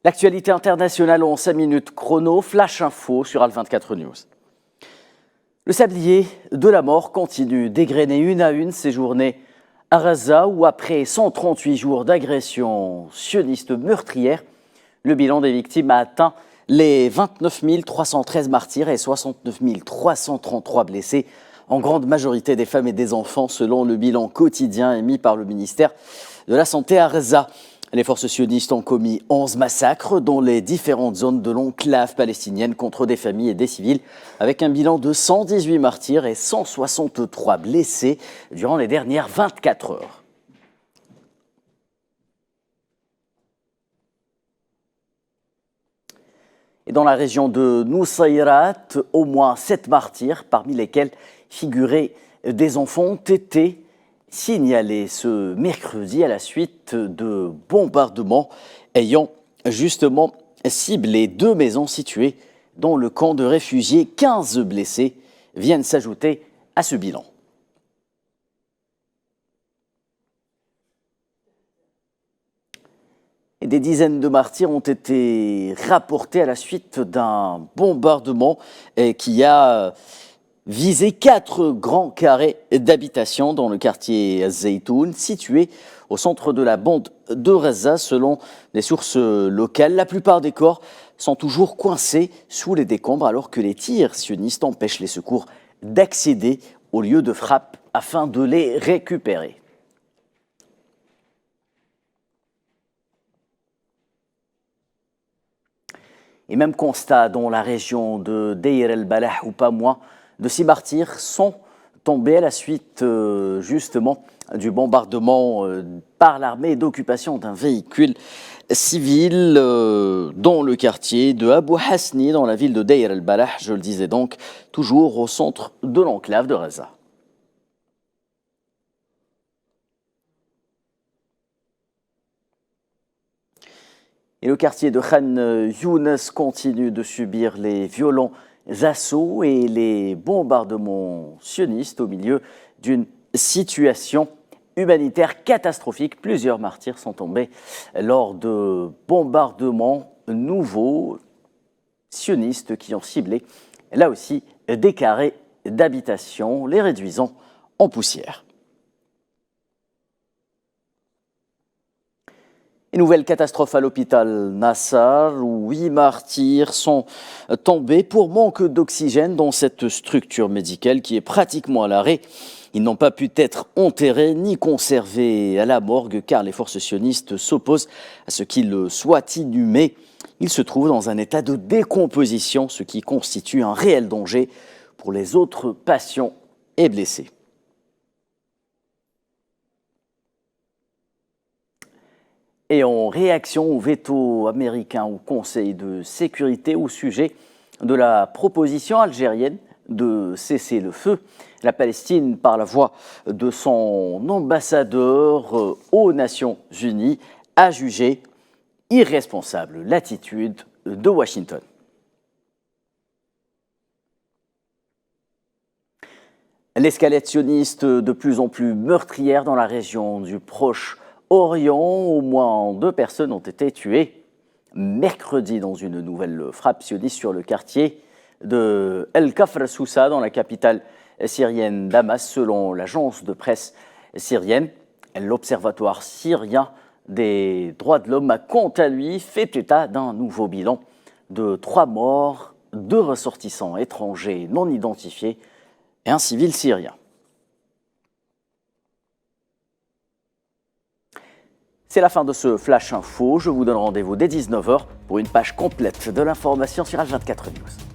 L'actualité internationale en 5 minutes chrono, flash info sur Al24 News. Le sablier de la mort continue d'égrener une à une ces journées à Gaza où après 138 jours d'agression sioniste meurtrière, le bilan des victimes a atteint les 29 313 martyrs et 69 333 blessés, en grande majorité des femmes et des enfants selon le bilan quotidien émis par le ministère de la Santé à Gaza. Les forces sionistes ont commis 11 massacres dans les différentes zones de l'enclave palestinienne contre des familles et des civils, avec un bilan de 118 martyrs et 163 blessés durant les dernières 24 heures. Et dans la région de Nusayrat, au moins 7 martyrs, parmi lesquels figuraient des enfants, ont été signalés ce mercredi à la suite de bombardements ayant justement ciblé 2 maisons situées dans le camp de réfugiés. 15 blessés viennent s'ajouter à ce bilan. Et des dizaines de martyrs ont été rapportés à la suite d'un bombardement qui a visé 4 grands carrés d'habitation dans le quartier Zeytoun, situé au centre de la bande de Gaza. Selon des sources locales, la plupart des corps sont toujours coincés sous les décombres alors que les tirs sionistes empêchent les secours d'accéder au lieu de frappe afin de les récupérer. Et même constat dans la région de Deir el-Balah où pas moins de 6 martyrs sont tombés à la suite justement du bombardement par l'armée d'occupation d'un véhicule civil dans le quartier de Abu Hasni dans la ville de Deir el-Balah, je le disais donc, toujours au centre de l'enclave de Gaza. Et le quartier de Khan Younes continue de subir les violents assauts et les bombardements sionistes au milieu d'une situation humanitaire catastrophique. Plusieurs martyrs sont tombés lors de bombardements nouveaux sionistes qui ont ciblé, là aussi, des carrés d'habitation, les réduisant en poussière. Une nouvelle catastrophe à l'hôpital Nassar où 8 martyrs sont tombés pour manque d'oxygène dans cette structure médicale qui est pratiquement à l'arrêt. Ils n'ont pas pu être enterrés ni conservés à la morgue car les forces sionistes s'opposent à ce qu'ils soient inhumés. Ils se trouvent dans un état de décomposition, ce qui constitue un réel danger pour les autres patients et blessés. Et en réaction au veto américain au Conseil de sécurité au sujet de la proposition algérienne de cesser le feu, la Palestine, par la voix de son ambassadeur aux Nations Unies, a jugé irresponsable l'attitude de Washington. L'escalade sioniste de plus en plus meurtrière dans la région du Proche-Orient, au moins 2 personnes ont été tuées mercredi dans une nouvelle frappe sioniste sur le quartier de El-Kafr Sousa dans la capitale syrienne Damas, selon l'agence de presse syrienne. L'Observatoire syrien des droits de l'homme a quant à lui fait état d'un nouveau bilan de 3 morts, 2 ressortissants étrangers non identifiés et un civil syrien. C'est la fin de ce Flash Info. Je vous donne rendez-vous dès 19 h pour une page complète de l'information sur Al24 News.